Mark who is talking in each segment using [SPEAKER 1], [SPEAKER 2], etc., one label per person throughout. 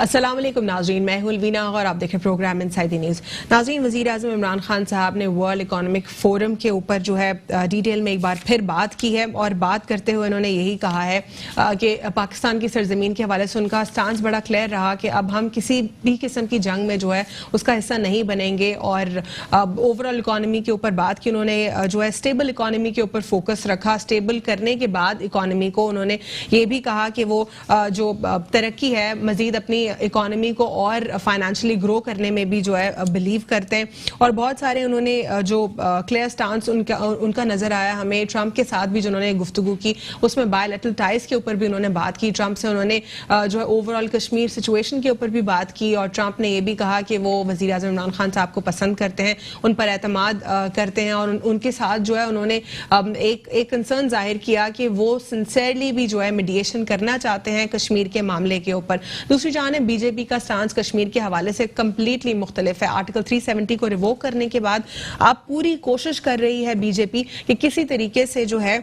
[SPEAKER 1] अस्सलाम वालेकुम नाज़रीन, मैं हूं अलवीना और आप देख रहे हैं प्रोग्राम इनसाइड द न्यूज़। नाज़रीन, वज़ीर आज़म इमरान खान साहब ने वर्ल्ड इकोनॉमिक फोरम के ऊपर जो है डिटेल में एक बार फिर बात की है और बात करते हुए उन्होंने यही कहा है कि पाकिस्तान की सरजमीन के हवाले से उनका स्टांस बड़ा क्लियर रहा कि अब हम किसी भी किस्म की जंग में जो है उसका हिस्सा नहीं बनेंगे और ओवरऑल इकोनॉमी के ऊपर बात की। उन्होंने जो है स्टेबल इकोनॉमी के ऊपर फोकस रखा। स्टेबल करने के बाद इकोनॉमी को उन्होंने ये भी कहा कि वो जो तरक्की है मजीद अपनी इकोनॉमी को और फाइनेंशियली ग्रो करने में भी जो है बिलीव करते हैं। और बहुत सारे उन्होंने जो क्लियर स्टांस उनका नजर आया हमें ट्रंप के साथ भी जिन्होंने गुफ्तगू की, उसमें बायलैटरल टाइज के ऊपर भी उन्होंने बात की। ट्रंप से उन्होंने जो है ओवरऑल कश्मीर सिचुएशन के ऊपर भी बात की और ट्रंप ने यह भी कहा कि वो वजीर आज़म इमरान खान साहब को पसंद करते हैं, उन पर एतमाद करते हैं और उनके साथ जो है उन्होंने एक कंसर्न जाहिर किया कि वो सिंसियरली भी जो है मीडिएशन करना चाहते हैं कश्मीर के मामले के ऊपर। दूसरी जानिब बीजेपी का स्टांस कश्मीर के हवाले से कंप्लीटली मुख्तलिफ है। आर्टिकल 370 को रिवोक करने के बाद अब पूरी कोशिश कर रही है बीजेपी कि किसी तरीके से जो है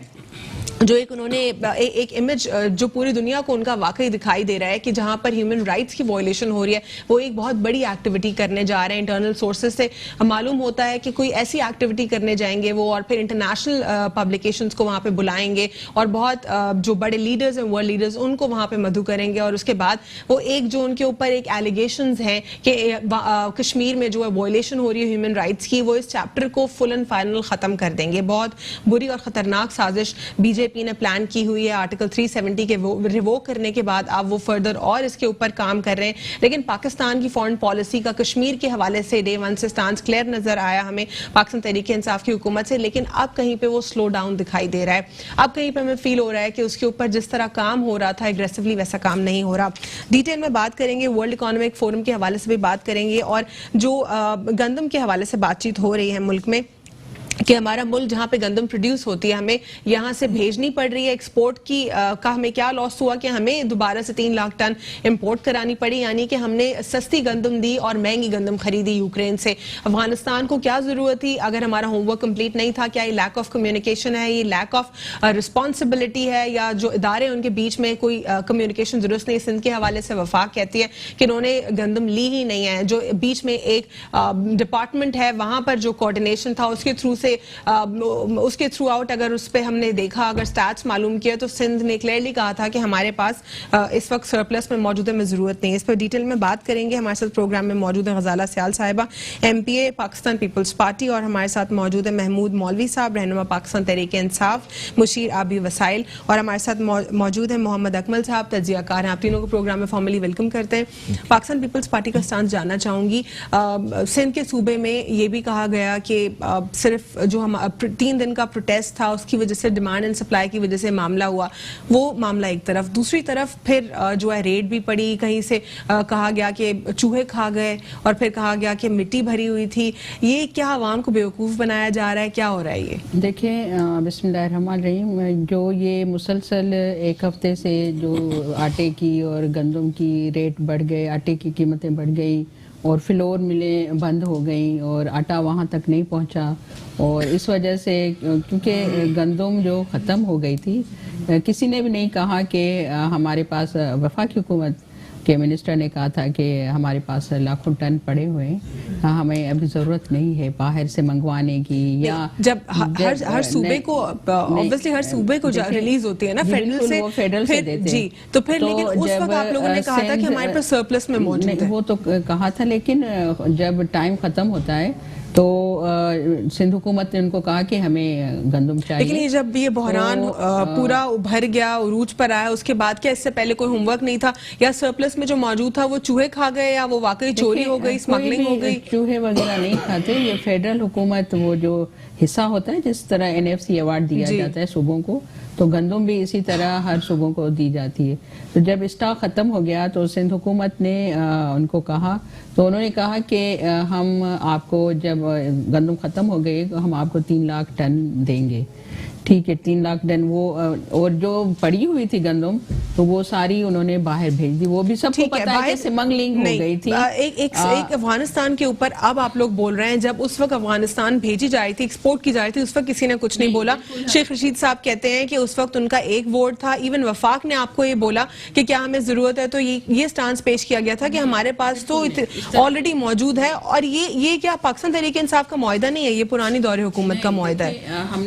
[SPEAKER 1] जो एक उन्होंने एक इमेज जो पूरी दुनिया को उनका वाकई दिखाई दे रहा है कि जहां पर ह्यूमन राइट्स की वायलेशन हो रही है, वो एक बहुत बड़ी एक्टिविटी करने जा रहे हैं। इंटरनल सोर्सेज से मालूम होता है कि कोई ऐसी एक्टिविटी करने जाएंगे वो और फिर इंटरनेशनल पब्लिकेशंस को वहां पे बुलाएंगे और बहुत जो बड़े लीडर्स हैं, वर्ल्ड लीडर्स, उनको वहां पे मधु करेंगे और उसके बाद वो एक जो उनके ऊपर एक एलिगेशंस हैं कि कश्मीर में जो है वायलेशन हो रही है ह्यूमन राइट्स की, वो इस चैप्टर को फुल एंड फाइनल खत्म कर देंगे। बहुत बुरी और खतरनाक साजिश बीजेपी ने प्लान की हुई है। आर्टिकल 370 के रिवोक करने के बाद अब वो फर्दर और इसके ऊपर काम कर रहे हैं। लेकिन पाकिस्तान की फॉरेन पॉलिसी का कश्मीर के हवाले से डे वन से स्टांस क्लियर नजर आया हमें पाकिस्तान तहरीक इंसाफ की हुकूमत से, लेकिन अब कहीं पे वो स्लो डाउन दिखाई दे रहा है। अब कहीं पे हमें फील हो रहा है कि उसके ऊपर जिस तरह काम हो रहा था एग्रेसिवली वैसा काम नहीं हो रहा। डिटेल में बात करेंगे, वर्ल्ड इकोनॉमिक फोरम के हवाले से भी बात करेंगे और जो गंदम के हवाले से बातचीत हो रही है मुल्क में कि हमारा मुल्क जहां पे गंदम प्रोड्यूस होती है हमें यहां से भेजनी पड़ रही है एक्सपोर्ट की का हमें क्या लॉस हुआ कि हमें दोबारा से 3 लाख टन इंपोर्ट करानी पड़ी, यानी कि हमने सस्ती गंदम दी और महंगी गंदम खरीदी यूक्रेन से। अफगानिस्तान को क्या जरूरत थी अगर हमारा होमवर्क कंप्लीट नहीं था? क्या ये लैक ऑफ कम्युनिकेशन है, ये लैक ऑफ रिस्पॉन्सिबिलिटी है, या जो इदारे उनके बीच में कोई कम्युनिकेशन दुरुस्त नहीं? सिंध के हवाले से वफाक कहती है कि उन्होंने गंदम ली ही नहीं है। जो बीच में एक डिपार्टमेंट है वहां पर जो कोऑर्डिनेशन था उसके थ्रू से उसके थ्रू आउट अगर उस पर हमने देखा, अगर स्टैट्स मालूम किया तो सिंध ने क्लियरली कहा था कि हमारे पास इस वक्त सरप्लस में मौजूद है, में जरूरत नहीं है। इस पर डिटेल में बात करेंगे। हमारे साथ प्रोग्राम में मौजूद है गजाला सियाल साहिबा, MPA पाकिस्तान पीपल्स पार्टी, और हमारे साथ मौजूद है महमूद मौलवी साहब, रहनुमा पाकिस्तान तहरीक इंसाफ, मुशीर आबी वसाइल, और हमारे साथ मौजूद है मोहम्मद अकमल साहब, तजियाकार हैं। आप तीनों को प्रोग्राम में फॉर्मली वेलकम करते हैं। पाकिस्तान पीपल्स पार्टी का स्टांस जानना चाहूंगी। सिंध के सूबे में ये भी कहा गया कि सिर्फ जो हम 3 दिन का प्रोटेस्ट था उसकी वजह से डिमांड एंड सप्लाई की वजह से मामला हुआ, वो मामला एक तरफ। दूसरी तरफ फिर जो है रेड भी पड़ी, कहीं से कहा गया कि चूहे खा गए और फिर कहा गया कि मिट्टी भरी हुई थी। ये क्या आवाम को बेवकूफ़ बनाया जा रहा है? क्या हो रहा है ये?
[SPEAKER 2] देखिए, बिस्मिल्लाहिर्रहमानिर्रहीम, जो ये मुसलसल एक हफ्ते से जो आटे की और गंदम की रेट बढ़ गए, आटे की कीमतें बढ़ गई और फ्लोर मिलें बंद हो गई और आटा वहाँ तक नहीं पहुँचा, और इस वजह से क्योंकि गंदम जो ख़त्म हो गई थी, किसी ने भी नहीं कहा कि हमारे पास वफाकी हुकूमत के मिनिस्टर ने कहा था कि हमारे पास लाखों टन पड़े हुए हैं, हमें अभी ज़रूरत नहीं है बाहर से मंगवाने की। या
[SPEAKER 1] जब हर सूबे को ऑब्वियसली हर सूबे को रिलीज होती है ना फेडरल से देते जी, तो फिर लेकिन उस वक्त आप लोगों ने कहा था कि हमारे पास सरप्लस में मौजूद है।
[SPEAKER 2] वो तो कहा था, लेकिन जब टाइम खत्म होता है तो सिंध हुकूमत ने उनको कहा कि हमें गंदम चाहिए।
[SPEAKER 1] लेकिन ये जब ये बहरान पूरा उभर गया, उरूज पर आया, उसके बाद क्या इससे पहले कोई होमवर्क नहीं था, या सरप्लस में जो मौजूद था वो चूहे खा गए, या वो वाकई चोरी हो गई, स्मगलिंग हो गई?
[SPEAKER 2] चूहे वगैरह नहीं खाते। ये फेडरल हुकूमत वो जो हिस्सा होता है, जिस तरह NFC अवार्ड दिया जाता है सूबों को, तो गंदम भी इसी तरह हर सूबों को दी जाती है। तो जब स्टॉक ख़त्म हो गया तो सिंध हुकूमत ने उनको कहा, तो उन्होंने कहा कि हम आपको जब गंदम ख़त्म हो गए तो हम आपको 3 लाख टन देंगे। ठीक है, 3 लाख टन वो, और जो पड़ी हुई थी गंदम तो वो सारी उन्होंने बाहर भेज दी। वो भी सबको पता है कि स्मगलिंग हो गई थी।
[SPEAKER 1] एक अफगानिस्तान के ऊपर अब आप लोग बोल रहे हैं, जब उस वक्त अफगानिस्तान भेजी जा रही थी, एक्सपोर्ट की जा रही थी, उस वक्त किसी ने कुछ नहीं बोला। शेख रशीद साहब कहते हैं कि उस वक्त उनका एक वोट था। इवन वफाक ने आपको ये बोला कि क्या हमें जरूरत है, तो ये स्टांस पेश किया गया था कि हमारे पास तो ऑलरेडी मौजूद है। और ये क्या पाकिस्तान तहरीक इंसाफ का मुआहदा नहीं है, ये पुरानी दौर हुकूमत का मुआहदा है।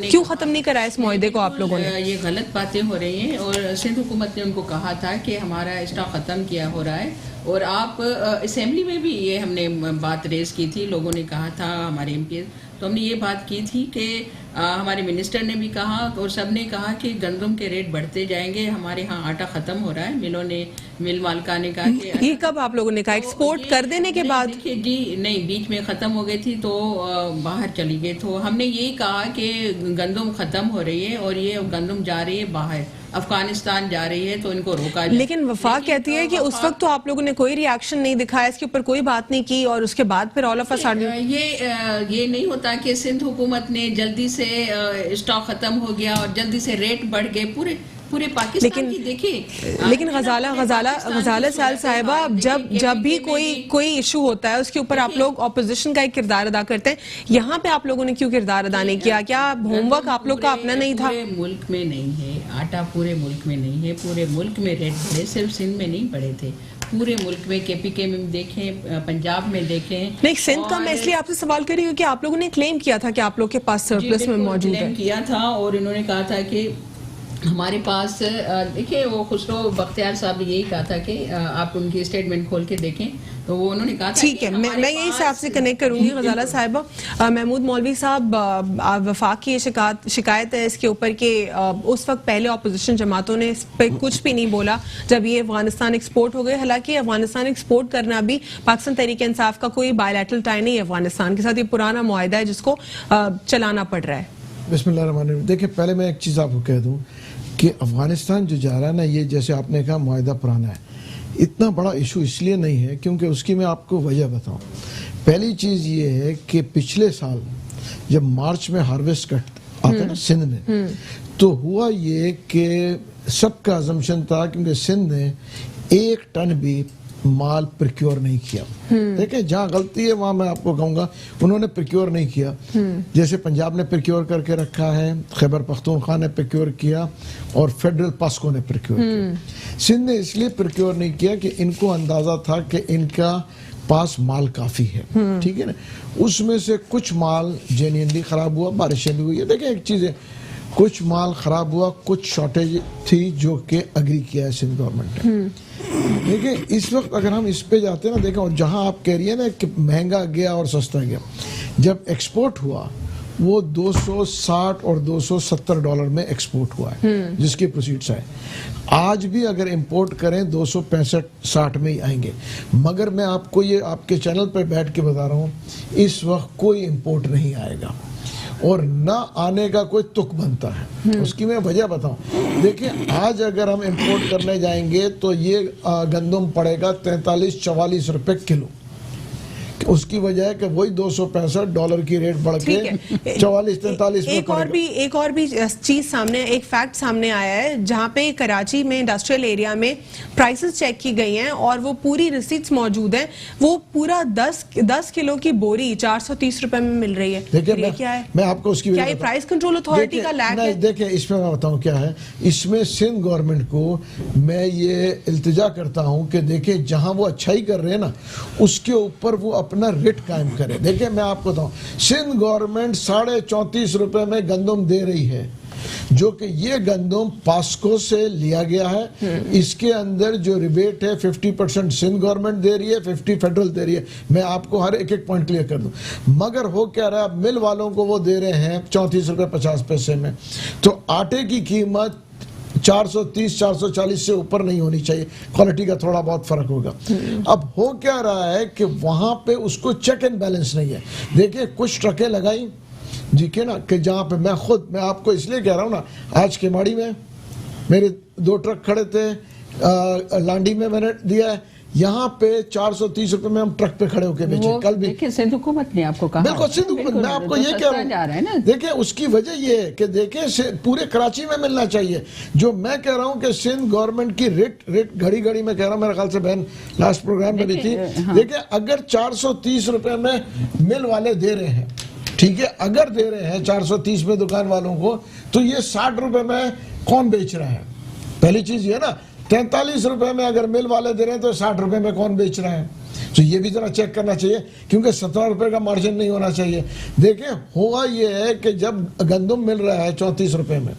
[SPEAKER 1] क्यों खत्म नहीं कराया इस मुआहदे को आप लोगों ने?
[SPEAKER 2] ये गलत बातें हो रही हैं और सिंध हुकूमत ने उनको कहा था कि हमारा स्टॉक खत्म किया हो रहा है। और आप असेंबली में भी ये हमने बात रेज की थी, लोगों ने कहा था, हमारे एमपी, तो हमने ये बात की थी कि हमारे मिनिस्टर ने भी कहा और सब ने कहा कि गंदम के रेट बढ़ते जाएंगे, हमारे यहाँ आटा खत्म हो रहा है। मिलों ने, मिल मालिका ने कहा कि
[SPEAKER 1] ये कब आप लोगों ने कहा? एक्सपोर्ट कर देने के बाद?
[SPEAKER 2] देखिए जी, नहीं, बीच में ख़त्म हो गई थी तो बाहर चली गई। तो हमने यही कहा कि गंदम ख़त्म हो रही है और ये गंदम जा रही है बाहर, अफगानिस्तान जा रही है, तो इनको रोका जाए।
[SPEAKER 1] लेकिन वफाक कहती है कि उस वक्त तो आप लोगों ने कोई रिएक्शन नहीं दिखाया, इसके ऊपर कोई बात नहीं की, और उसके बाद फिर ऑल ऑफ अ सडन
[SPEAKER 2] ये नहीं होता कि सिंध हुकूमत ने जल्दी से स्टॉक खत्म हो गया और जल्दी से रेट बढ़ गए पूरे पाकिस्तान की। देखिए,
[SPEAKER 1] लेकिन गजाला साल साहिबा, जब भी कोई इशू होता है उसके ऊपर आप लोग ऑपोजिशन का एक किरदार अदा करते हैं। यहाँ पे आप लोगों ने क्यों किरदार अदा नहीं किया? क्या होमवर्क आप लोग का अपना नहीं था?
[SPEAKER 2] पूरे मुल्क में नहीं है आटा, पूरे मुल्क में नहीं है, पूरे मुल्क में रेट बढ़े, सिर्फ सिंध में नहीं बढ़े थे, पूरे मुल्क में। KPK में देखें, पंजाब में देखें।
[SPEAKER 1] नहीं, सिंध का मैं इसलिए आपसे सवाल कर रही हूँ कि आप लोगों ने क्लेम किया था कि आप लोग के पास सरप्लस में मौजूद है।
[SPEAKER 2] किया था और इन्होंने कहा था कि हमारे पास, देखिए, वो खुसरो बख्तियार साहब ने यही कहा था कि आप उनकी स्टेटमेंट खोल के देखें, तो वो उन्होंने कहा था।
[SPEAKER 1] ठीक है, मैं यही से आपसे कनेक्ट करूंगी गजाला साहिबा। महमूद मौलवी साहब, वफाक की शिकायत है इसके ऊपर कि उस वक्त पहले ऑपोजिशन जमातों ने इस पर कुछ भी नहीं बोला जब ये अफगानिस्तान एक्सपोर्ट हो गए। हालांकि अफगानिस्तान एक्सपोर्ट करना भी पाकिस्तान तहरीक इंसाफ का कोई बायलैटरल टाई नहीं है अफगानिस्तान के साथ, ये पुराना मुआहदा है जिसको चलाना पड़ रहा है।
[SPEAKER 3] बिस्मिल्लाहिर्रहमानिर्रहीम। देखिए, पहले मैं एक चीज़ आपको कह दूं कि अफगानिस्तान जो जा रहा है ना, ये जैसे आपने कहा मुआहदा पुराना है, इतना बड़ा इशू इसलिए नहीं है क्योंकि उसकी मैं आपको वजह बताऊं। पहली चीज़ ये है कि पिछले साल जब मार्च में हार्वेस्ट कट आता ना सिंध में, तो हुआ ये कि सबका अजम्पशन था क्योंकि सिंध ने 1 टन भी माल प्रिक्योर नहीं किया। देखें, जहाँ गलती है वहाँ मैं आपको कहूँगा उन्होंने प्रिक्योर नहीं किया। जैसे पंजाब ने प्रिक्योर करके रखा है, खैबर पख्तूनख्वा ने प्रिक्योर किया और फेडरल पास्को ने प्रिक्योर किया। सिंध ने इसलिए प्रिक्योर नहीं किया कि इनको अंदाजा था कि इनका पास माल काफ़ी है, ठीक है ना। उसमें से कुछ माल जेन्युइनली ख़राब हुआ, बारिशें भी हुई है। देखें, एक चीज़ है, कुछ माल ख़राब हुआ, कुछ शॉर्टेज थी जो कि एग्री किया है सिंध गवर्नमेंट ने। देखिए, इस वक्त अगर हम इस पे जाते हैं ना, देखें, और जहां आप कह रही है ना कि महंगा गया और सस्ता गया, जब एक्सपोर्ट हुआ वो 260 और $270 में एक्सपोर्ट हुआ है, जिसकी प्रोसीड्स है। आज भी अगर इंपोर्ट करें 265-60 में ही आएंगे। मगर मैं आपको ये आपके चैनल पर बैठ के बता रहा हूँ, इस वक्त कोई इंपोर्ट नहीं आएगा और ना आने का कोई तुक बनता है। उसकी मैं वजह बताऊं। देखिए, आज अगर हम इंपोर्ट करने जाएंगे तो ये गंदम पड़ेगा $43-44 रुपए किलो। उसकी वजह है कि वही $265 की रेट बढ़ के 44-43 में
[SPEAKER 1] एक और भी चीज सामने, एक फैक्ट सामने आया है, जहां पे कराची में इंडस्ट्रियल एरिया में प्राइसेस चेक की गई हैं और वो पूरी रिसीट्स मौजूद हैं। वो पूरा 10 किलो की बोरी 430 रुपए में मिल रही है।
[SPEAKER 3] देखिए,
[SPEAKER 1] क्या है?
[SPEAKER 3] मैं आपको उसकी
[SPEAKER 1] क्या ये प्राइस कंट्रोल अथॉरिटी का लैक है?
[SPEAKER 3] देखिए, इसमें मैं बताऊं क्या है। इसमें सिंध गवर्नमेंट को मैं ये इल्तिजा करता हूं कि देखिए, जहां वो अच्छाई कर रहे हैं ना, उसके ऊपर वो अपना रेट कायम करे। देखिए, मैं आपको बताऊं, सिंध गवर्नमेंट 34.5 रुपए में गंदम दे रही है, जो कि ये गंदम पास्को से लिया गया है। इसके अंदर जो रिबेट है 50% सिंध गवर्नमेंट दे रही है, 50 फेडरल दे रही है। मैं आपको हर एक पॉइंट क्लियर कर दूं। मगर हो क्या रहा है, मिल वालों को वो दे रहे हैं 34 रुपए 50 पैसे में। तो आटे की कीमत 430-440 से ऊपर नहीं होनी चाहिए, क्वालिटी का थोड़ा बहुत फर्क होगा। अब हो क्या रहा है कि वहां पे उसको चेक एंड बैलेंस नहीं है। देखिए, कुछ ट्रकें लगाई जी के ना, कि जहां पे मैं आपको इसलिए कह रहा हूं ना, आज केमाड़ी में मेरे 2 ट्रक खड़े थे, लांडी में मैंने दिया है, यहाँ पे 430 रुपए में हम ट्रक पे खड़े होके बेचे कल भी।
[SPEAKER 2] देखिए सिंध हुकूमत ने आपको कहा,
[SPEAKER 3] बिल्कुल सिंध हुकूमत, मैं आपको ये कह रहा हूँ, देखिए उसकी वजह ये है कि देखिए पूरे कराची में मिलना चाहिए। जो मैं कह रहा हूँ कि सिंध गवर्नमेंट की रेट घड़ी घड़ी में कह रहा हूँ, मेरे ख्याल से बहन लास्ट प्रोग्राम में भी थी, देखिए अगर 430 रुपए में मिल वाले दे रहे हैं, ठीक है, अगर दे रहे हैं 430 में दुकान वालों को, तो ये 60 रुपए में कौन बेच रहा है? पहली चीज ये ना, 43 रुपए में अगर मिल वाले दे रहे हैं तो 60 रुपए में कौन बेच रहा है? तो ये भी जरा चेक करना चाहिए, क्योंकि 17 रुपए का मार्जिन नहीं होना चाहिए। देखिए होगा ये है कि जब गंदम मिल रहा है 34 रुपए में,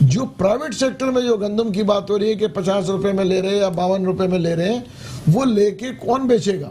[SPEAKER 3] जो प्राइवेट सेक्टर में जो गंदम की बात हो रही है कि 50 रुपए में ले रहे हैं या 52 रुपए में ले रहे हैं, वो लेके कौन बेचेगा?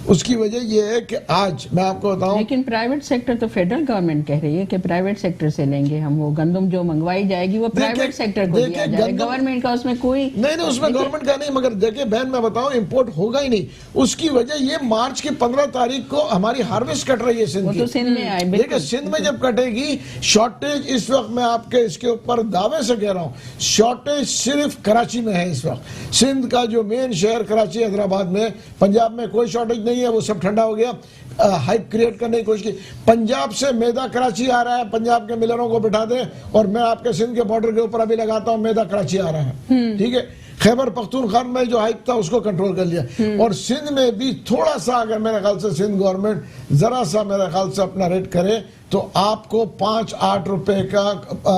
[SPEAKER 3] उसकी वजह यह है कि आज मैं आपको बताऊं,
[SPEAKER 2] लेकिन प्राइवेट सेक्टर तो फेडरल गवर्नमेंट कह रही है कि प्राइवेट सेक्टर से लेंगे हम, वो गंदम जो मंगवाई जाएगी वो प्राइवेट सेक्टर को दिया जाएगा, गवर्नमेंट का उसमें कोई
[SPEAKER 3] नहीं, उसमें गवर्नमेंट का नहीं। मगर देखिए बहन मैं बताऊं, इंपोर्ट होगा ही नहीं। उसकी वजह ये मार्च की 15 तारीख को हमारी हार्वेस्ट कट रही है सिंध की,
[SPEAKER 2] तो सिंध में आए।
[SPEAKER 3] देखिए सिंध में जब कटेगी, शॉर्टेज इस वक्त मैं आपके इसके ऊपर दावे से कह रहा हूँ, शॉर्टेज सिर्फ कराची में है इस वक्त। सिंध का जो मेन शहर कराची, हैदराबाद में, पंजाब में कोई शॉर्टेज नहीं है, वो सब ठंडा हो गया। हाइप क्रिएट करने की कोशिश की, पंजाब से मैदा कराची आ रहा है, पंजाब के मिलरों को बिठा दें, और मैं आपके सिंध के बॉर्डर के ऊपर अभी लगाता हूं मैदा कराची आ रहा है, ठीक है। खैबर पख्तूनख्वा में जो हाइप था उसको कंट्रोल कर लिया, और सिंध में भी थोड़ा सा अगर मेरे ख्याल से सिंध गवर्नमेंट जरा सा मेरे ख्याल से अपना रेट करे तो आपको 5-8 रुपए का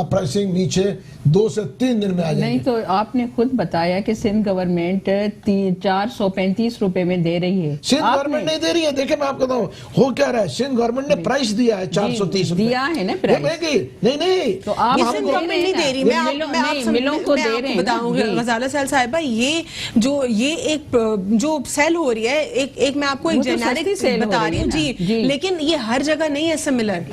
[SPEAKER 3] प्राइसिंग नीचे 2 से 3 दिन में आ जाएगी।
[SPEAKER 2] नहीं तो आपने खुद बताया कि सिंध गवर्नमेंट 435 रुपए में दे रही है।
[SPEAKER 3] सिंध गवर्नमेंट नहीं दे रही है। देखिए मैं आपको बताऊं हो क्या रहा है, सिंध गवर्नमेंट ने प्राइस दिया है 430
[SPEAKER 2] दिया है ना प्राइस,
[SPEAKER 3] नहीं
[SPEAKER 2] तो आप
[SPEAKER 1] सिंध गवर्नमेंट नहीं दे रही, मैं
[SPEAKER 2] मिलों को दे रहे हैं।
[SPEAKER 1] बताऊंगा गजाला साहब साहिबा, ये एक जो सेल हो रही है, एक मैं आपको एक जेनेरिक सेल बता रही हूँ जी, लेकिन ये हर जगह नहीं है सिमिलर।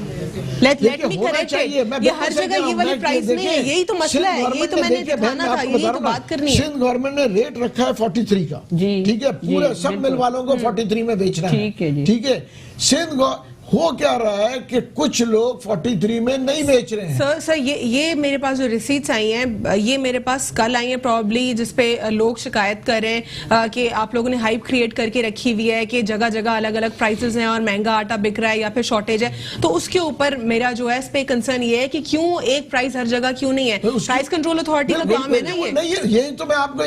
[SPEAKER 1] लेट मी करेक्ट, ये हर जगह ये वाली प्राइस नहीं है, यही तो मसला है, यही तो मैंने दिखाना था, यही तो बात करनी है।
[SPEAKER 3] सिंध गवर्नमेंट ने रेट रखा है 43 का, ठीक है, पूरे सब मिल वालों को 43 में बेचना है, ठीक है। सिंध हो क्या रहा है कि कुछ लोग 43 में नहीं बेच रहे हैं।
[SPEAKER 1] सर ये मेरे पास जो रिसीट्स आई हैं, ये मेरे पास कल आई हैं प्रॉब्ली, जिसपे लोग शिकायत कर रहे हैं कि आप लोगों ने हाइप क्रिएट करके रखी हुई है कि जगह जगह अलग अलग प्राइसेस हैं और महंगा आटा बिक रहा है या फिर शॉर्टेज है। तो उसके ऊपर मेरा जो है इस पे कंसर्न ये है कि क्यों एक प्राइस हर जगह क्यों नहीं है? प्राइस कंट्रोल अथॉरिटी का काम है ना ये।
[SPEAKER 3] यही तो मैं आपको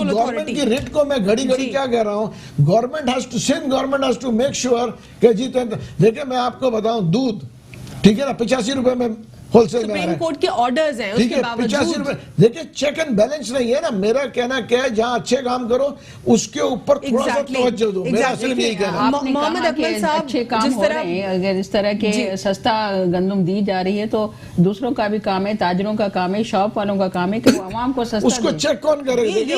[SPEAKER 3] गवर्नमेंट की रेट को मैं घड़ी घड़ी क्या कह रहा हूँ, government has to, Sindh government has to make sure कि जीते। देखिए मैं आपको बताऊं, दूध ठीक है ना 85 रुपए में होलसेल में आ रहा है,
[SPEAKER 1] सुप्रीम कोर्ट के ऑर्डर्स हैं, उसके बावजूद
[SPEAKER 3] 85 रुपए। देखिए चेक एंड बैलेंस नहीं है ना। मेरा कहना क्या है, जहां अच्छे काम करो उसके ऊपर थोड़ा सा तवज्जो दो। मेरा सिर्फ यही कहना है।
[SPEAKER 1] मोहम्मद अकमल साहब
[SPEAKER 2] अच्छे काम हो रहे हैं, अगर इस तरह के सस्ता गंदम दी जा रही है तो दूसरों का भी काम है, ताजरों का काम है, शॉप वालों का काम है कि वो आवाम को सस्ता
[SPEAKER 3] उसको चेक कौन करेगा?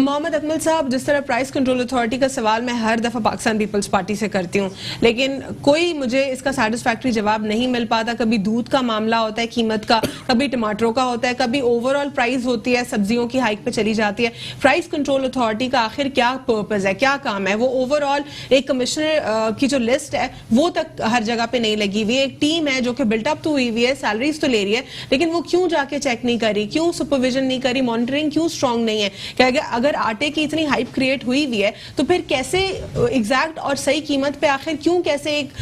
[SPEAKER 1] मोहम्मद अकमल साहब, जिस तरह प्राइस कंट्रोल अथॉरिटी का सवाल मैं हर दफा पाकिस्तान पीपल्स पार्टी से करती हूँ, लेकिन कोई मुझे इसका सैटिस्फैक्टरी जवाब नहीं मिल पाता। कभी दूध का मामला होता है कीमत का, कभी टमाटरों का होता है, कभी ओवरऑल प्राइस होती है, सब्जियों की हाइक पे चली जाती है। प्राइस कंट्रोल अथॉरिटी का आखिर क्या पर्पस है, क्या काम है? वो ओवरऑल एक कमिश्नर की जो लिस्ट है वो तक हर जगह पे नहीं लगी हुई है। एक टीम है जो कि बिल्टअप तो हुई हुई है, सैलरीज तो ले रही है, लेकिन वो क्यों जाके चेक नहीं करी, क्यों सुपरविजन नहीं करी, मॉनिटरिंग क्यों स्ट्रांग नहीं है? क्या अगर आटे की इतनी हाइप क्रिएट हुई हुई है तो फिर कैसे एग्जैक्ट और सही कीमत पे आखिर क्यों कैसे एक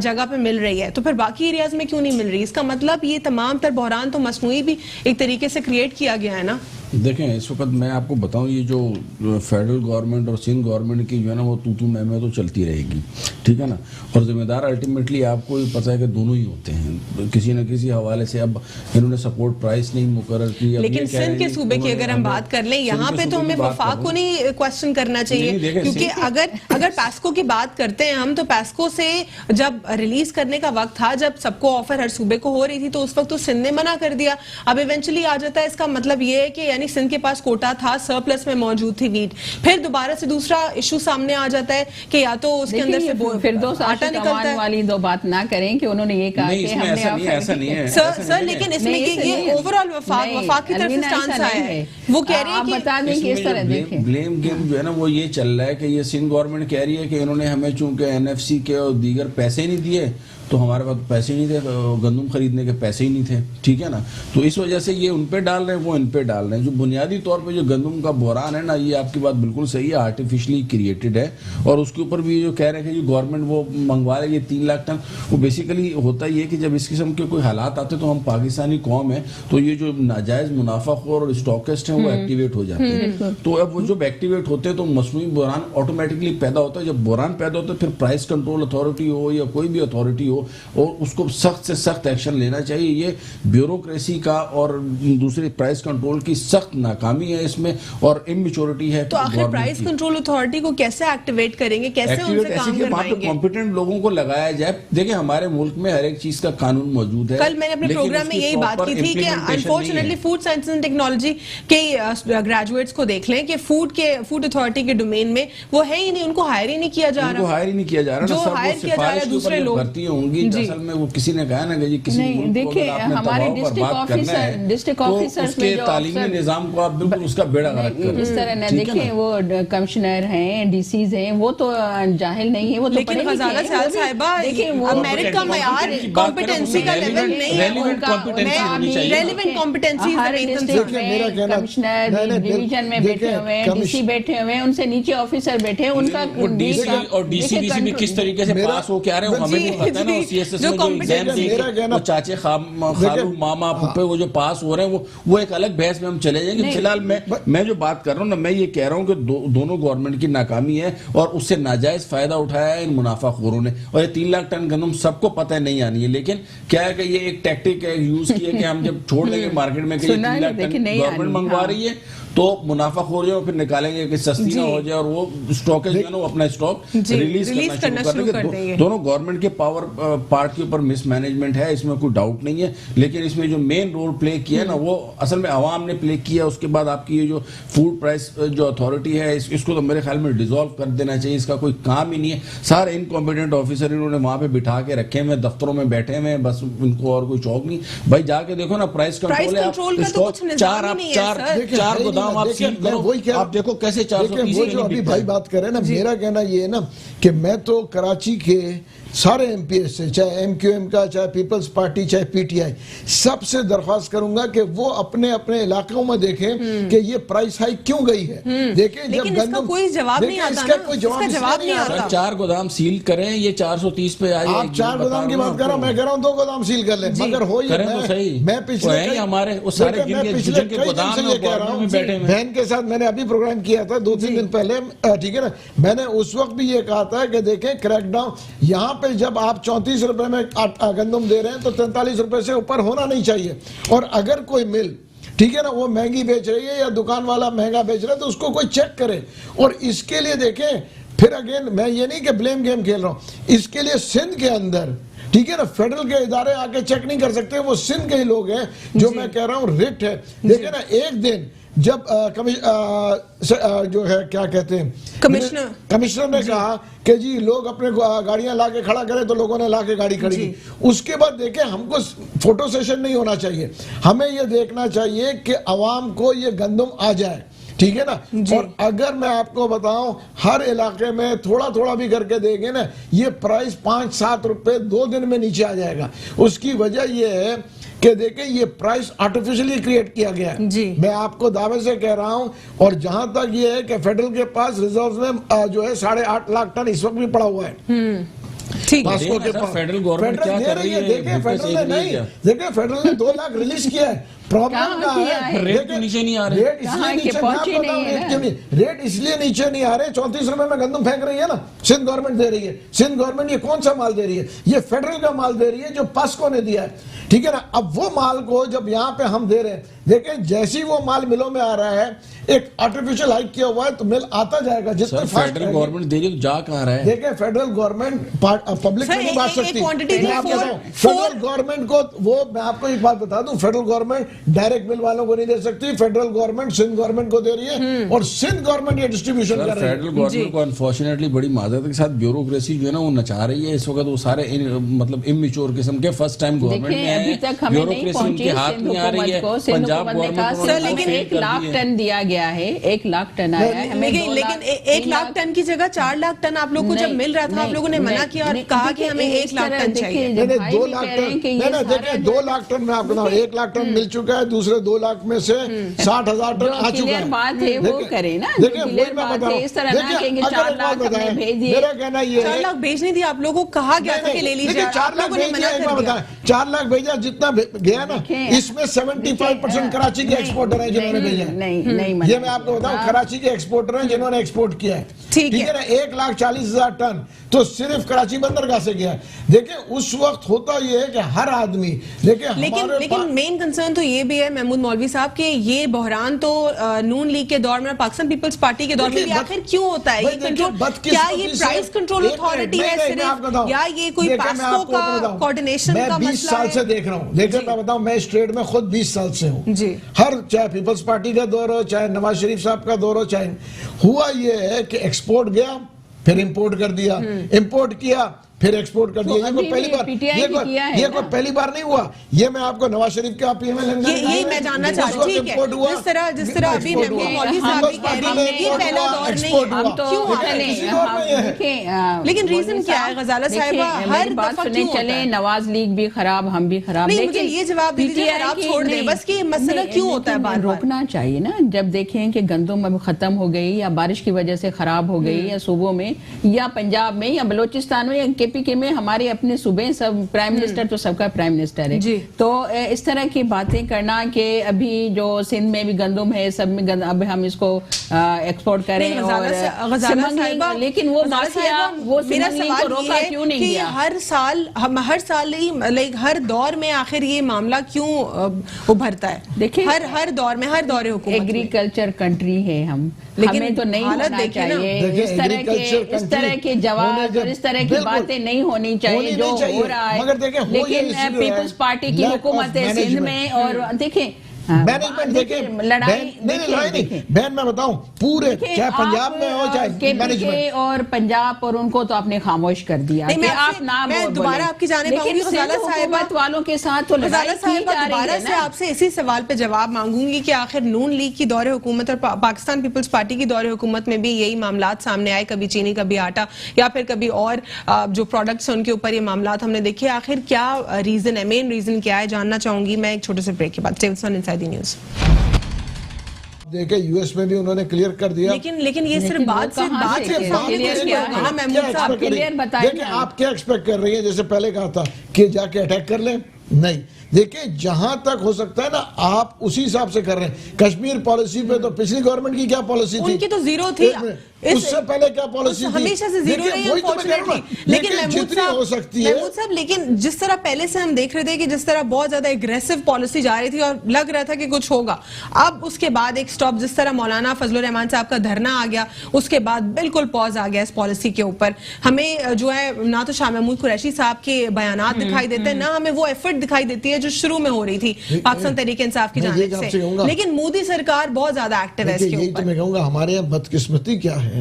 [SPEAKER 1] जगह पे मिल रही है, तो फिर बाकी एरियाज में क्यों नहीं मिल रही? इसका मतलब ये तमाम तर बहरान तो मसनूई भी एक तरीके से क्रिएट किया गया है ना।
[SPEAKER 4] देखें इस वक्त मैं आपको बताऊं, ये जो फेडरल गवर्नमेंट और सिंध गवर्नमेंट की जो है ना वो तू मैं तो चलती रहेगी, ठीक है ना। और जिम्मेदार अल्टीमेटली आपको ये पता है कि दोनों ही होते हैं किसी न किसी हवाले से। अब इन्होंने सपोर्ट प्राइस नहीं मुकर्रर की,
[SPEAKER 1] लेकिन सिंध के सूबे की अगर हम बात कर लें, यहाँ पे तो हमें वफाक को नहीं क्वेश्चन करना चाहिए, क्योंकि अगर पैस्को की बात करते हैं हम, तो पैस्को से जब रिलीज करने का वक्त था, जब सबको ऑफर हर सूबे को हो रही थी, तो उस वक्त तो सिंध ने मना कर दिया। अब इवेंचुअली आ जाता है, इसका मतलब ये है कि सिंध के पास कोटा था, सरप्लस में मौजूद थी वीट, फिर दोबारा से दूसरा इशू सामने आ जाता है कि या तो उसके अंदर से
[SPEAKER 2] फिर दो आटा निकलता है वाली दो बात ना करें कि उन्होंने ये कहा कि हमने
[SPEAKER 4] ऐसा नहीं है
[SPEAKER 1] सर, लेकिन इसमें ये ओवरऑल वफाक की तरफ से स्टांस आया है। वो कह रहे हैं कि
[SPEAKER 2] बता दें कि इस तरह देखें,
[SPEAKER 4] ब्लेम गेम जो है ना वो ये चल रहा है कि ये सिंध गवर्नमेंट कह रही है कि इन्होंने हमें चूंकि एनएफसी के और दीगर पैसे नहीं दिए तो हमारे पास पैसे ही नहीं थे, गंदम खरीदने के पैसे ही नहीं थे, ठीक है ना। तो इस वजह से ये उन पे डाल रहे हैं, वो इन पे डाल रहे हैं। जो बुनियादी तौर पे जो गंदम का बहरान है ना, ये आपकी बात बिल्कुल सही है, आर्टिफिशियली क्रिएटेड है। और उसके ऊपर भी जो कह रहे हैं कि गवर्नमेंट वो मंगवा रही है 3 लाख टन, वो बेसिकली होता ही है कि जब इस किस्म के कोई हालात आते तो हम पाकिस्तानी कौम है, तो ये जो नाजायज मुनाफाखोर और स्टॉकिस्ट हैं वो एक्टिवेट हो जाते हैं। तो अब वो जब एक्टिवेट होते हैं तो मसनूई बहरान ऑटोमेटिकली पैदा होता है। जब बहरान पैदा होता है फिर प्राइस कंट्रोल अथॉरिटी हो या कोई भी अथॉरिटी हो, और उसको सख्त से सख्त एक्शन लेना चाहिए। ये ब्यूरोक्रेसी का और दूसरी प्राइस कंट्रोल की सख्त नाकामी है इसमें, और इमेच्योरिटी है।
[SPEAKER 1] तो आखिर प्राइस कंट्रोल अथॉरिटी को कैसे एक्टिवेट करेंगे, कैसे उनसे काम करवाएंगे?
[SPEAKER 4] कॉम्पिटेंट लोगों को लगाया जाए। देखिए हमारे मुल्क में हर एक चीज का कानून मौजूद है।
[SPEAKER 1] कल मैंने अपने प्रोग्राम में यही बात की थी कि unfortunately food science and technology के ग्रेजुएट्स को देख लें कि फूड अथॉरिटी के डोमेन में वो है ही नहीं, उनको हायर ही नहीं किया जा रहा।
[SPEAKER 4] हायर ही नहीं किया जा रहा,
[SPEAKER 1] जो हायर किया जा रहा है दूसरे लोग
[SPEAKER 4] भर्ती होंगी। असल में वो किसी ने कहा ना कि जी किसी
[SPEAKER 2] नहीं, देखिए हमारे डिस्ट्रिक्ट ऑफिसर
[SPEAKER 4] उसके तालीमी निजाम को आप बिल्कुल उसका बेड़ा गर्क करें।
[SPEAKER 2] इस तरह ना देखिए, वो कमिश्नर हैं, डीसीज हैं, वो तो जाहिल नहीं है, वो तो
[SPEAKER 1] लेकिन खजाना साहिबा, देखिए वो मेरिट का मयार कॉम्पिटेंसी का लेवल नहीं है उनका। रेलेवेंट कॉम्पिटेंसी कमिश्नर डिवीजन में बैठे हुए हैं, डीसी बैठे हुए हैं, उनसे नीचे ऑफिसर बैठे हैं, उनका
[SPEAKER 4] डीसी और डीसीबीसी भी किस तरीके से पास हो के आ रहे हैं हमें भी पता है ना। सीएसएस में जो एग्जाम देके चाचे खालू मामा फूफे वो जो पास हो रहे हैं वो एक अलग बहस में हम चले जाएंगे। फिलहाल मैं जो बात कर रहा हूँ ना, मैं ये कह रहा हूँ कि दोनों गवर्नमेंट की नाकामी है और उससे नाजायज फायदा उठाया है इन मुनाफाखोरों ने। और ये 3 लाख टन गंदम सबको पता है नहीं आनी है, लेकिन क्या है कि ये एक टैक्टिक है यूज की है कि हम जब छोड़ देंगे मार्केट में कि 3 लाख टन गवर्नमेंट मंगवा रही है तो मुनाफाखोर जो फिर निकालेंगे कि सस्ती ना हो जाए और वो स्टॉक है ना वो अपना स्टॉक रिलीज करना शुरू कर देंगे। दोनों गवर्नमेंट के पावर पार्ट के ऊपर मिसमैनेजमेंट है, इसमें कोई डाउट नहीं है। लेकिन इसमें जो मेन रोल प्ले किया है ना वो असल में आवाम ने प्ले किया। उसके बाद आपकी ये जो फूड प्राइस जो अथॉरिटी है इसको तो मेरे ख्याल में डिसॉल्व कर देना चाहिए। इसका कोई काम ही नहीं है। सारे इनकॉम्पिटेंट ऑफिसर इन्होंने वहां पे बिठा के रखे हुए, दफ्तरों में बैठे हुए, बस इनको और कोई शौक नहीं। भाई जाके देखो ना, प्राइस कंट्रोल है, चार गोदाम आप सील करो, आप देखो कैसे 430
[SPEAKER 3] वो जो अभी भाई बात कर रहे हैं ना, मेरा कहना ये है ना कि मैं तो कराची के सारे एमपीएस से, चाहे एमक्यूएम का, चाहे पीपल्स पार्टी, चाहे पीटीआई, सबसे दरख्वास्त करूंगा कि वो अपने अपने इलाकों में देखें कि ये प्राइस हाइक क्यों गई है। देखें जब गंदम
[SPEAKER 1] कोई जवाब नहीं आता, इसका कोई जवाब नहीं आता।
[SPEAKER 4] 4 गोदाम सील करें, ये 430 पे आए।
[SPEAKER 3] आप 4 गोदाम की बात कर रहा हूं, मैं कह रहा हूं 2 गोदाम सील कर लें, मगर हो ये मैं पिछले
[SPEAKER 4] हमारे उस
[SPEAKER 3] बहन के साथ मैंने अभी प्रोग्राम किया था 2-3 दिन पहले, ठीक है ना। मैंने उस वक्त भी ये कहा था कि देखें क्रैकडाउन यहाँ जब आप 34 रुपए में गंदम दे रहे हैं तो 43 रुपए से ऊपर होना नहीं चाहिए। और अगर कोई मिल, ठीक है ना, वो महंगी बेच रही है या दुकान वाला महंगा बेच रहा है तो उसको कोई चेक करे। और इसके लिए देखें, फिर अगेन मैं ये नहीं कि ब्लेम गेम खेल रहा हूं, इसके लिए सिंध के अंदर, ठीक है ना, फेडरल के इदारे आके चेक नहीं कर सकते, वो सिंध के ही लोग हैं। जो मैं कह रहा हूं रिट है, देखिए ना, एक दिन जब जो है क्या कहते हैं कमिश्नर ने कहा कि जी लोग अपने गाड़ियां लाके खड़ा करें तो लोगों ने लाके गाड़ी खड़ी की। उसके बाद देखें, हमको फोटो सेशन नहीं होना चाहिए, हमें ये देखना चाहिए कि अवाम को ये गंदम आ जाए, ठीक है ना। और अगर मैं आपको बताऊं, हर इलाके में थोड़ा थोड़ा भी करके देंगे ना, ये प्राइस 5-7 रुपए 2 दिन में नीचे आ जाएगा। उसकी वजह ये है कि देखें ये प्राइस आर्टिफिशियली क्रिएट किया गया है, मैं आपको दावे से कह रहा हूं। और जहां तक ये है कि फेडरल के पास रिजर्व में जो है 8.5 लाख टन इस वक्त भी पड़ा हुआ है।
[SPEAKER 1] ठीक
[SPEAKER 4] है, फेडरल गवर्नमेंट क्या कर रही है?
[SPEAKER 3] देखिए फेडरल ने नहीं, देखिए फेडरल ने 2 लाख रिलीज किया है। प्रॉब्लम क्या है?
[SPEAKER 4] रेट नीचे नहीं आ रहे,
[SPEAKER 3] रेट इसलिए नीचे नहीं आ रहे, 34 रुपए में गंदम फेंक रही है ना, सिंध गवर्नमेंट दे रही है। सिंध गवर्नमेंट ये कौन सा माल दे रही है? ये फेडरल का माल दे रही है जो पास्को ने दिया है, ठीक है ना। अब वो माल को जब यहाँ पे हम दे रहे हैं, देखें जैसी वो माल मिलों में आ रहा है, एक आर्टिफिशियल हाइक किया हुआ है तो मिल आता जाएगा जितना
[SPEAKER 4] फेडरल गवर्नमेंट दे रही है, जा कहाँ रहा है?
[SPEAKER 3] देखें फेडरल गवर्नमेंट पब्लिक में नहीं बांट सकती। फेडरल गवर्नमेंट को, वो मैं आपको एक बात बता दूं, फेडरल गवर्नमेंट डायरेक्ट मिल वालों को नहीं दे सकती, फेडरल गवर्नमेंट सिंध गवर्नमेंट को दे रही है और सिंध गवर्नमेंट ये डिस्ट्रीब्यूशन कर रही है।
[SPEAKER 4] फेडरल गवर्नमेंट को अनफॉर्चुनेटली बड़ी माजरत के साथ ब्यूरोक्रेसी जो है ना वो नचा रही है इस वक्त। वो सारे मतलब इमेच्योर किस्म के फर्स्ट टाइम गवर्नमेंट में
[SPEAKER 2] अभी तक हमें नहीं पहुंची
[SPEAKER 4] हाथ में आ रही है। पंजाब गवर्नमेंट
[SPEAKER 2] लेकिन 1 लाख टन दिया गया है, 1 लाख टन आया है।
[SPEAKER 1] लेकिन 1 लाख टन की जगह 4 लाख टन आप लोग को जब मिल रहा था आप लोगों ने मना किया और कहा कि हमें 1 लाख टन चाहिए।
[SPEAKER 3] 2 लाख टन, देखिए 2 लाख टन मैं आपको बताऊं, 1 लाख टन मिल चुका है, दूसरे 2 लाख में से 60,000 टन आ चुका है।
[SPEAKER 2] बात है वो करे ना,
[SPEAKER 3] देखिए वही मैं बता रहा हूं,
[SPEAKER 2] इस तरह ना कहेंगे 4 लाख हमें भेजिए।
[SPEAKER 3] मेरा कहना ये
[SPEAKER 1] 4 लाख भेजने दिया आप लोगों को, कहा गया था कि ले लीजिए,
[SPEAKER 3] 4 लाख भेजा, 4 लाख भेजा, जितना गया ना इसमें 75% कराची के एक्सपोर्टर हैं जिन्होंने भेजा।
[SPEAKER 2] नहीं
[SPEAKER 3] ये मैं आपको बताऊं, कराची के एक्सपोर्टर हैं जिन्होंने एक्सपोर्ट किया है। ठीक है ना, 1,40,000 टन तो सिर्फ कराची बंदरगाह से गया है। देखिए उस वक्त होता ये है कि हर आदमी देखिए,
[SPEAKER 1] लेकिन मेन कंसर्न तो ये भी है महमूद मौलवी साहब कि ये बहरान तो नून लीग के दौर में, पाकिस्तान पीपल्स पार्टी के दौर में आखिर क्यों होता है? ये कंट्रोल क्या ये प्राइस कंट्रोल अथॉरिटी है सिर्फ, या ये कोई पैस्को का कोऑर्डिनेशन का मसला है?
[SPEAKER 3] 20 साल से देख रहा हूँ, देखिए मैं बताऊं, मैं इस ट्रेड में खुद 20 साल से हूँ। हर चाहे पीपल्स पार्टी का दौर हो, चाहे नवाज शरीफ साहब का दौर हो, चाहे हुआ ये है कि एक्सपोर्ट गया फिर इंपोर्ट कर दिया, इंपोर्ट किया फिर एक्सपोर्ट कर दिया। ये कोई पहली बार, ये कोई पहली बार नहीं हुआ। ये मैं आपको नवाज शरीफ के आप
[SPEAKER 1] यही मैं जानना चाहती हूं, ठीक है, जिस तरह अभी महमूद मौलवी साहब भी कह रहे हैं ये पहला दौर नहीं है, हम तो लेकिन रीजन क्या है गजाला साहिबा? हर दफा क्यों चले?
[SPEAKER 2] नवाज लीग भी खराब, हम भी खराब।
[SPEAKER 1] लेकिन ये जवाब दीजिए, आप छोड़ दें बस कि मसला क्यों होता है बार-बार?
[SPEAKER 2] रोकना चाहिए ना। जब देखें कि गंदम अब खत्म हो गई या बारिश की वजह से खराब हो गई, या सूबों में या पंजाब में या बलोचिस्तान में या केपीके में, हमारे अपने सूबे सब प्राइम मिनिस्टर तो सबका प्राइम मिनिस्टर है। तो इस तरह की बातें करना कि अभी जो सिंध में भी गंदम है, सब में अब हम इसको एक्सपोर्ट करें, और लेकिन वो माफिया वो
[SPEAKER 1] मेरा सवाल रोका क्यों नहीं गया? हर साल हर दौर में आखिर ये मामला क्यों उभरता है? देखिए हर दौर में, हर दौरे हुकूमत,
[SPEAKER 2] एग्रीकल्चर कंट्री है हम, हमें तो नहीं होना चाहिए इस तरह के जवाब और इस तरह की बातें नहीं होनी चाहिए जो हो रहा है। लेकिन पीपल्स पार्टी की हुकूमत है सिंध में, और देखें
[SPEAKER 3] मैनेजमेंट देखिए, लड़ाई नहीं, बहन मैं बताऊं, पूरे चाहे पंजाब में हो चाहे मैनेजमेंट
[SPEAKER 2] और पंजाब, और उनको तो आपने खामोश कर दिया।
[SPEAKER 1] आप नाम मैं दोबारा आपकी जानिब आऊंगी गजाला साहिबा
[SPEAKER 2] वालों के साथ, तो
[SPEAKER 1] गजाला साहिबा दोबारा से आपसे इसी सवाल पे जवाब मांगूंगी कि आखिर नून लीग की दौरे हुकूमत और पाकिस्तान पीपल्स पार्टी की दौरे हुकूमत में भी यही मामलात सामने आए, कभी चीनी कभी आटा या फिर कभी और जो प्रोडक्ट्स हैं उनके ऊपर ये मामलात हमने देखे। आखिर क्या रीजन है, मेन रीजन क्या है, जानना चाहूंगी मैं एक छोटे से ब्रेक के बाद। न्यूज़
[SPEAKER 3] देखिए यूएस में भी उन्होंने क्लियर कर दिया,
[SPEAKER 1] लेकिन ये सिर्फ बात से महमूद साहब
[SPEAKER 2] क्लियर बताइए।
[SPEAKER 3] देखिए आप क्या एक्सपेक्ट कर रही हैं? जैसे पहले कहा था कि जाके अटैक कर लें, नहीं, देखिए जहां तक हो सकता है ना आप उसी हिसाब से कर रहे हैं। कश्मीर पॉलिसी पे तो पिछली गवर्नमेंट की क्या पॉलिसी थी?
[SPEAKER 1] उनकी तो जीरो थी,
[SPEAKER 3] उससे पहले क्या पॉलिसी थी?
[SPEAKER 1] हमेशा से जीरो रही अनफॉर्चुनेटली। लेकिन
[SPEAKER 3] जितनी हो सकती है
[SPEAKER 1] महमूद साहब, लेकिन जिस तरह पहले से हम देख रहे थे कि जिस तरह बहुत ज्यादा एग्रेसिव पॉलिसी जा रही थी और लग रहा था कि कुछ होगा, अब उसके बाद एक स्टॉप, जिस तरह मौलाना फजलुर रहमान साहब का धरना आ गया, उसके बाद बिल्कुल पॉज आ गया इस पॉलिसी के ऊपर। हमें जो है ना तो शाह महमूद कुरैशी साहब के बयानात दिखाई देते हैं, ना हमें वो एफर्ट दिखाई देती है जो शुरू में हो रही थी पाकिस्तान तहरीक इंसाफ की जानिब से। लेकिन मोदी सरकार बहुत ज्यादा एक्टिव है इसके ऊपर।
[SPEAKER 3] मैं कहूंगा हमारे यहाँ बदकिस्मती क्या है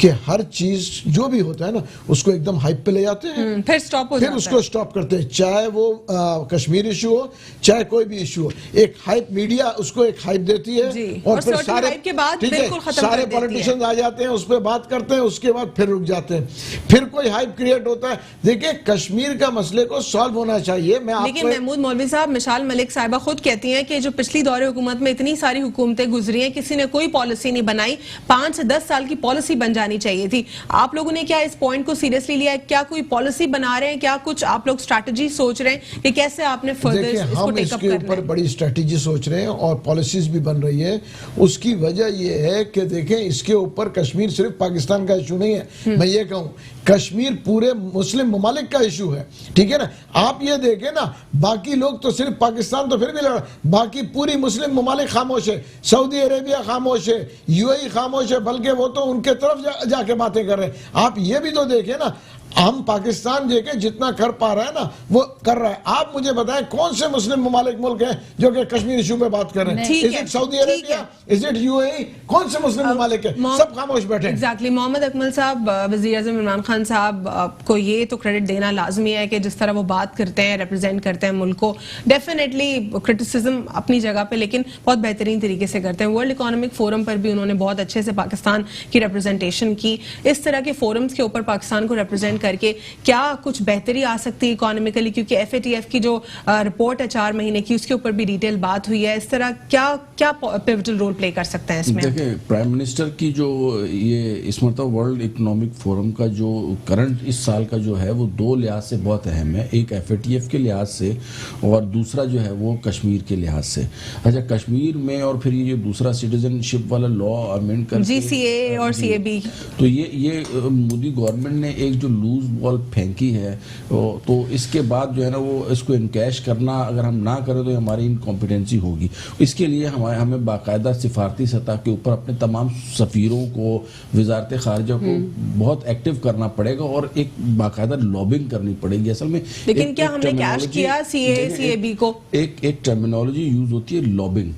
[SPEAKER 3] कि हर चीज जो भी होता है ना उसको एकदम हाइप पे ले जाते हैं,
[SPEAKER 1] फिर स्टॉप हो जाता है,
[SPEAKER 3] फिर उसको स्टॉप करते हैं, चाहे वो कश्मीर इशू हो चाहे कोई भी इशू हो। एक हाइप मीडिया उसको एक हाइप देती है और फिर सारे
[SPEAKER 1] के बाद बिल्कुल खत्म
[SPEAKER 3] सारे पॉलिटिशियंस आ जाते हैं, उस पर बात करते हैं, उसके बाद फिर रुक जाते हैं, फिर कोई हाइप क्रिएट होता है। देखिए कश्मीर का मसले को सॉल्व होना चाहिए।
[SPEAKER 1] लेकिन महमूद मौलवी साहब, मिसाल मलिक साहिबा खुद कहती हैं कि जो पिछली दौरे हुकूमत में इतनी सारी हुकूमतें गुजरी हैं, किसी ने कोई पॉलिसी नहीं बनाई, 5 से 10 साल की पॉलिसी बन जानी चाहिए थी। आप लोगों ने क्या इस पॉइंट को सीरियसली लिया है? क्या कोई पॉलिसी बना रहे हैं? क्या कुछ आप लोग स्ट्रैटेजी सोच रहे हैं कि कैसे आपने फर्दर इसको टेकअप करना है?
[SPEAKER 3] ऊपर बड़ी स्ट्रैटेजी सोच रहे हैं और पॉलिसीज भी बन रही है। उसकी वजह यह है कि देखें इसके ऊपर कश्मीर सिर्फ पाकिस्तान का इशू नहीं है, मैं ये कहूं कश्मीर पूरे मुस्लिम ममालिक का इशू है, ठीक है ना। आप ये देखें ना, बाकी लोग तो सिर्फ पाकिस्तान तो फिर भी लड़, बाकी पूरी मुस्लिम ममालिक खामोश है, सऊदी अरेबिया खामोश है, यूएई खामोश है, बल्कि वो तो उनके तरफ जाके बातें कर रहे हैं। आप ये भी तो देखें ना, हम पाकिस्तान जेके जितना कर पा रहे हैं ना वो कर रहा है। आप मुझे बताएं कौन से मुस्लिम ममालिक मुल्क हैं जो कि कश्मीर इशू पे बात कर रहे हैं?
[SPEAKER 1] ठीक
[SPEAKER 3] इज
[SPEAKER 1] है,
[SPEAKER 3] इट सऊदी
[SPEAKER 1] ठीक
[SPEAKER 3] अरेबिया, इज इट यूएई? कौन से मुस्लिम ममालिक है? सब खामोश बैठे हैं।
[SPEAKER 1] एग्जैक्टली मोहम्मद अकमल साहब, वज़ीर आज़म इमरान खान साहब को ये तो क्रेडिट देना लाजमी है कि जिस तरह वो बात करते हैं, रिप्रेजेंट करते हैं मुल्क को, डेफिनेटली क्रिटिसिज्म अपनी जगह पे, लेकिन बहुत बेहतरीन तरीके से करते हैं। वर्ल्ड इकोनॉमिक फोरम पर भी उन्होंने बहुत अच्छे से पाकिस्तान की रिप्रेजेंटेशन की। इस तरह के फोरम्स के ऊपर पाकिस्तान को रिप्रेजेंट करके क्या कुछ बेहतरी आ सकती है इकोनॉमिकली? क्योंकि FATF की जो रिपोर्ट है 4 महीने की, उसके ऊपर भी डिटेल बात हुई है। इस तरह क्या पिवटल रोल प्ले कर सकते हैं इसमें?
[SPEAKER 4] देखिए, प्राइम मिनिस्टर की जो ये इस मतलब वर्ल्ड इकोनॉमिक फोरम का जो करंट इस साल का जो है वो 2 लिहाज से बहुत अहम है। एक FATF के लिहाज से और दूसरा जो है वो कश्मीर के लिहाज से। अच्छा, कश्मीर में और फिर ये जो दूसरा सिटीजनशिप वाला लॉ अमेंड कर
[SPEAKER 1] GCA और CAB,
[SPEAKER 4] तो ये मोदी गवर्नमेंट ने एक जो लूज बॉल फेंकी है, तो इसके बाद जो है ना वो इसको इनकैश करना अगर हम ना करें तो हमारी इनकॉम्पिटेंसी होगी। इसके लिए हमें बाकायदा सिफारती सतह के ऊपर अपने तमाम सफ़ीरों को, वजारत खारजा को बहुत एक्टिव करना पड़ेगा और एक बाकायदा लॉबिंग करनी पड़ेगी। असल में
[SPEAKER 1] लेकिन क्या हमने कैश किया CAB को?
[SPEAKER 4] एक टर्मिनोलॉजी यूज होती है लॉबिंग।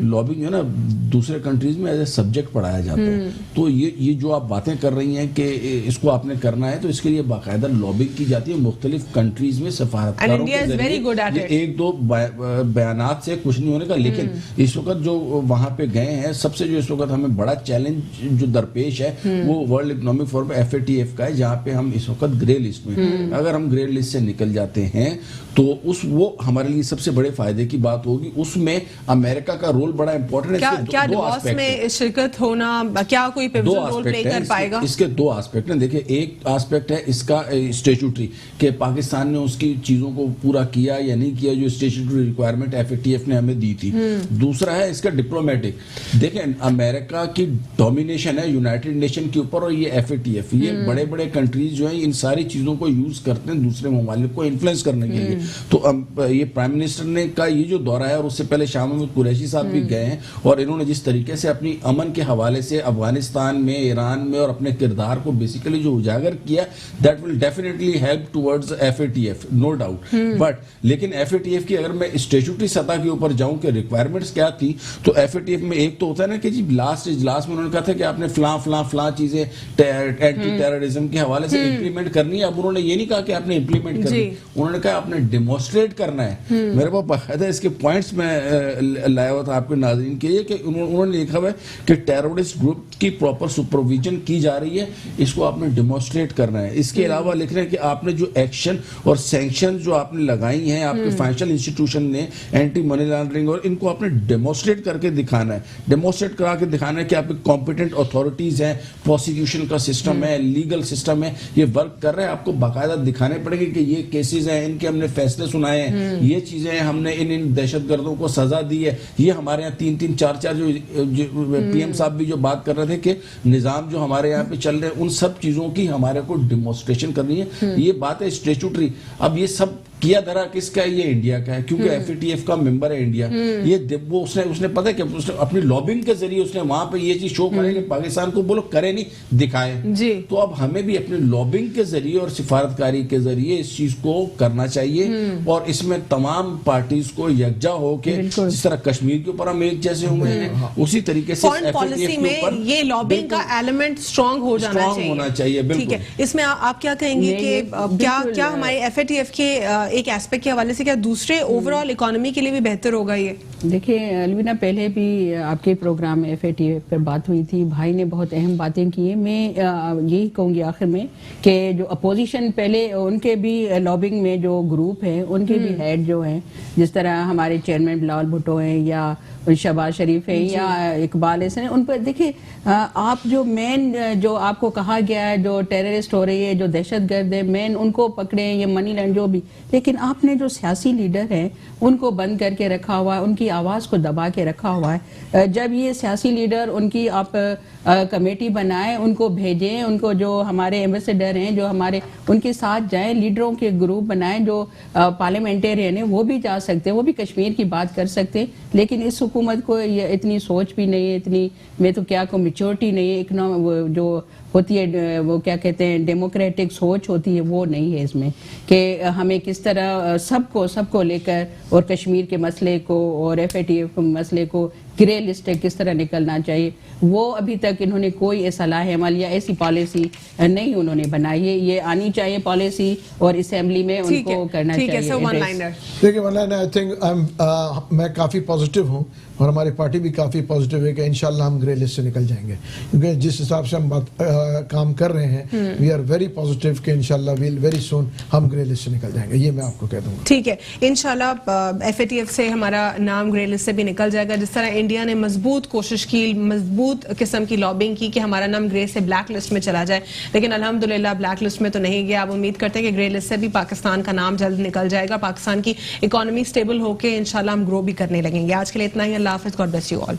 [SPEAKER 4] लॉबिंग जो है ना दूसरे कंट्रीज में एज ए सब्जेक्ट पढ़ाया जाता है। तो ये जो आप बातें कर रही हैं कि इसको आपने करना है, तो इसके लिए बाकायदा लॉबिंग की जाती है मुख्तलिफ कंट्रीज में सफारतकारों के जरिए। एक दो बयानात से कुछ नहीं होने का, लेकिन इस वक्त जो वहां पे गए हैं, सबसे जो इस वक्त हमें बड़ा चैलेंज जो दरपेश है वो वर्ल्ड इकोनॉमिक फोरम FATF का है, जहाँ पे हम इस वक्त ग्रे लिस्ट में, अगर हम ग्रे लिस्ट से निकल जाते हैं तो वो हमारे लिए सबसे बड़े फायदे की बात होगी। उसमें अमेरिका का रोल बड़ा इंपॉर्टेंट है।
[SPEAKER 1] क्या डिवोर्स में शिरकत होना क्या कोई पिवटल रोल प्ले कर पाएगा?
[SPEAKER 4] इसके 2 एस्पेक्ट हैं। देखिए, एक एस्पेक्ट है इसका स्टैट्यूटरी कि पाकिस्तान ने उसकी चीजों को पूरा किया या नहीं किया जो स्टैट्यूटरी रिक्वायरमेंट FATF ने हमें दी थी। दूसरा है इसका डिप्लोमेटिक। देखें, अमेरिका की डोमिनेशन है यूनाइटेड नेशन के ऊपर और ये FATF, ये बड़े बड़े कंट्रीज जो है इन सारी चीजों को यूज करते हैं दूसरे ममालिक को इन्फ्लुएंस करने के लिए। तो ये प्राइम मिनिस्टर ने का ये जो दौरा है, और उससे पहले शाह महमूद कुरैशी साहब भी गए हैं, और इन्होंने जिस तरीके से अपनी अमन के हवाले से अफगानिस्तान में, ईरान में और अपने किरदार को बेसिकली जो उजागर किया, that will definitely help towards FATF, no doubt. But लेकिन FATF की अगर मैं स्टैट्यूटरी सतह के ऊपर जाऊं कि रिक्वायरमेंट्स क्या थी, तो FATF में एक तो होता है ना कि जी लास्ट में उन्होंने कहा था कि आपने फलां चीजें एंटी टेररिज्म के हवाले से इंप्लीमेंट करनी है। अब उन्होंने ये नहीं कहा कि आपने इंप्लीमेंट करनी, उन्होंने कहा आपने डेमोन्स्ट्रेट करना है। मेरे पास बाकायदा इसके पॉइंट्स में लाया हुआ था आपके नाज़रीन के लिए कि उन्होंने लिखा हुआ है कि टेररिस्ट ग्रुप की प्रॉपर सुपरविजन की जा रही है, इसको आपने डेमोन्स्ट्रेट करना है। इसके अलावा लिख रहे हैं कि आपने जो एक्शन और सैंक्शन जो आपने लगाई हैं आपके फाइनेंशियल इंस्टीट्यूशन ने, एंटी मनी लॉन्ड्रिंग, और इनको आपने डेमोन्स्ट्रेट करके दिखाना है। डेमोन्स्ट्रेट करा के दिखाना है कि आपके कॉम्पिटेंट अथॉरिटीज हैं, प्रोसिक्यूशन का सिस्टम है, लीगल सिस्टम है, ये वर्क कर रहे हैं। आपको बाकायदा दिखाने पड़ेगे कि ये केसेस हैं, इनके हमने फैसले सुनाए हैं, ये चीजें हमने इन दहशतगर्दों को सजा दी है। ये हमारे यहाँ 3-3, 4-4 जो PM साहब भी जो बात कर रहे थे कि निजाम जो हमारे यहाँ पे चल रहे हैं, उन सब चीजों की हमारे को डिमॉन्स्ट्रेशन करनी है। ये बात है स्टैट्यूटरी। अब ये सब किया धरा किसका है? ये इंडिया का है, क्योंकि FATF का मेंबर है इंडिया। ये वो उसने पता है कि उसने अपनी लॉबिंग के जरिए उसने वहां पे ये चीज शो करे कि पाकिस्तान को बोलो करे नहीं, दिखाए जी। तो अब हमें भी अपनी लॉबिंग के जरिए और सिफारतकारी के जरिए इस चीज को करना चाहिए, और इसमें तमाम पार्टीज को यकजा हो के, जिस तरह कश्मीर के ऊपर हम एक जैसे हुए हैं, उसी तरीके से
[SPEAKER 1] पॉलिसी में ये लॉबिंग का एलिमेंट स्ट्रांग होना चाहिए।
[SPEAKER 4] ठीक है,
[SPEAKER 1] इसमें आप क्या कहेंगे कि क्या हमारे FATF के एक एस्पेक्ट के हवाले से क्या दूसरे ओवरऑल इकोनॉमी के लिए भी बेहतर होगा ये?
[SPEAKER 2] देखिए अलविना, पहले भी आपके प्रोग्राम में FATF पर बात हुई थी, भाई ने बहुत अहम बातें की है। मैं यही कहूँगी आखिर में कि जो अपोजिशन पहले उनके भी लॉबिंग में जो ग्रुप है, उनके भी हेड जो हैं, जिस तरह हमारे चेयरमैन बिलावल भुट्टो हैं या शहबाज शरीफ है या इकबाल हसन है, उन पर देखिए आप जो मेन जो आपको कहा गया है जो टेररिस्ट हो रही है, जो दहशतगर्द है, मेन उनको पकड़े, ये मनी लैंड जो भी, लेकिन आपने जो सियासी लीडर हैं उनको बंद करके रखा हुआ है, उनकी आवाज़ को दबा के रखा हुआ है। जब ये सियासी लीडर उनकी आप कमेटी बनाएं, उनको भेजें, उनको जो हमारे एम्बेसडर हैं जो हमारे उनके साथ जाएं, लीडरों के ग्रुप बनाएं, जो पार्लियामेंटेरियन है वो भी जा सकते हैं, वो भी कश्मीर की बात कर सकते हैं। लेकिन इस हुकूमत को ये इतनी सोच भी नहीं है, इतनी मैं तो क्या कहूँ मैच्योरिटी नहीं है, जो होती है, वो क्या कहते हैं डेमोक्रेटिक सोच होती है, वो नहीं है इसमें कि हमें किस तरह सबको लेकर और कश्मीर के मसले को और FATF मसले को ग्रे लिस्ट किस तरह निकलना चाहिए, वो अभी तक इन्होंने कोई सलाह अमल या ऐसी पॉलिसी नहीं उन्होंने बनाई है। ये आनी चाहिए पॉलिसी और असेंबली में उनको करना चाहिए।
[SPEAKER 3] देखिए आई थिंक मैं काफ़ी पॉजिटिव हूँ और हमारी पार्टी भी काफ़ी पॉजिटिव है कि इंशाल्लाह हम ग्रे लिस्ट से निकल जाएंगे, क्योंकि जिस हिसाब से हम काम कर रहे हैं वी आर वेरी पॉजिटिव कि इंशाल्लाह विल वेरी सून हम ग्रे लिस्ट से निकल जाएंगे, ये मैं आपको कह दूंगा।
[SPEAKER 1] ठीक है, इंशाल्लाह FATF से हमारा नाम ग्रे लिस्ट से भी निकल जाएगा। जिस तरह इंडिया ने मजबूत कोशिश की, मजबूत किस्म की लॉबिंग की कि हमारा नाम ग्रे से ब्लैक लिस्ट में चला जाए, लेकिन अल्हम्दुलिल्लाह ब्लैक लिस्ट में तो नहीं गया। अब उम्मीद करते हैं कि ग्रे लिस्ट से भी पाकिस्तान का नाम जल्द निकल जाएगा, पाकिस्तान की इकोनॉमी स्टेबल होकर इंशाल्लाह हम ग्रो भी करने लगेंगे। आज के लिए इतना ही, अल्लाह हाफिज़, गॉड ब्लेस यू ऑल।